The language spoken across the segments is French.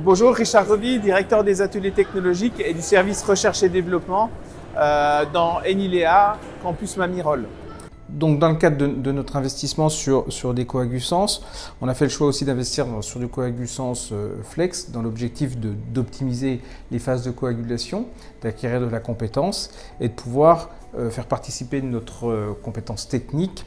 Bonjour, Richard Revy, directeur des ateliers technologiques et du service recherche et développement dans Enilea, campus Mamirol. Donc dans le cadre de notre investissement sur des coagulsens, on a fait le choix aussi d'investir sur du coagulsens flex dans l'objectif d'optimiser les phases de coagulation, d'acquérir de la compétence et de pouvoir faire participer de notre compétence technique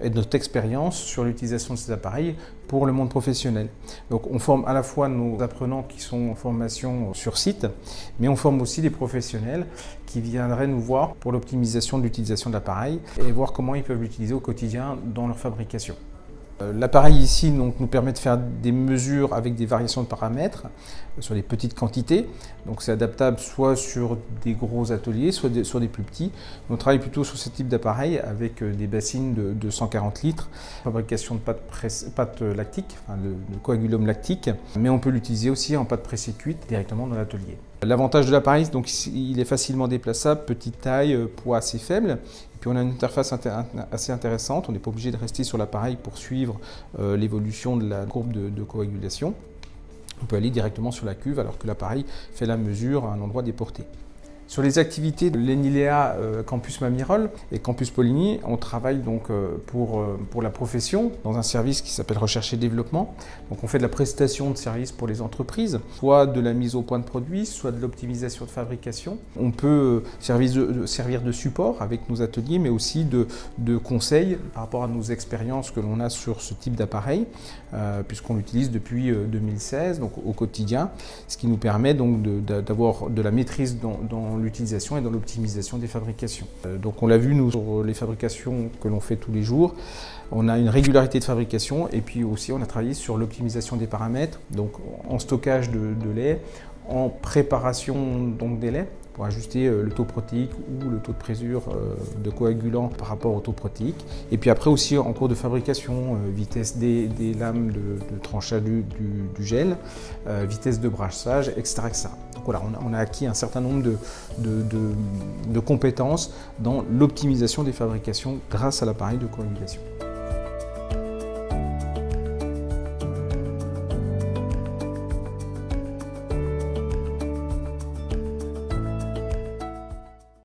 et de notre expérience sur l'utilisation de ces appareils pour le monde professionnel. Donc on forme à la fois nos apprenants qui sont en formation sur site, mais on forme aussi des professionnels qui viendraient nous voir pour l'optimisation de l'utilisation de l'appareil et voir comment ils peuvent l'utiliser au quotidien dans leur fabrication. L'appareil ici donc, nous permet de faire des mesures avec des variations de paramètres sur des petites quantités. Donc c'est adaptable soit sur des gros ateliers, soit sur des plus petits. On travaille plutôt sur ce type d'appareil avec des bassines de 140 litres, fabrication de pâte lactique, enfin de coagulum lactique, mais on peut l'utiliser aussi en pâte pressée cuite directement dans l'atelier. L'avantage de l'appareil, donc il est facilement déplaçable, petite taille, poids assez faible. Puis on a une interface assez intéressante, on n'est pas obligé de rester sur l'appareil pour suivre l'évolution de la courbe de coagulation. On peut aller directement sur la cuve alors que l'appareil fait la mesure à un endroit déporté. Sur les activités de l'Enilea Campus Mamirol et Campus Poligny, on travaille donc pour la profession dans un service qui s'appelle Recherche et Développement. Donc on fait de la prestation de services pour les entreprises, soit de la mise au point de produits, soit de l'optimisation de fabrication. On peut servir de support avec nos ateliers, mais aussi de conseils par rapport à nos expériences que l'on a sur ce type d'appareil, puisqu'on l'utilise depuis 2016, donc au quotidien, ce qui nous permet donc d'avoir de la maîtrise dans l'utilisation et dans l'optimisation des fabrications. Donc on l'a vu nous sur les fabrications que l'on fait tous les jours, on a une régularité de fabrication et puis aussi on a travaillé sur l'optimisation des paramètres, donc en stockage de lait, en préparation donc des laits pour ajuster le taux protéique ou le taux de présure de coagulant par rapport au taux protéique. Et puis après aussi en cours de fabrication, vitesse des lames de tranchage du gel, vitesse de brassage, etc., etc. Donc voilà, on a acquis un certain nombre de compétences dans l'optimisation des fabrications grâce à l'appareil de coagulation.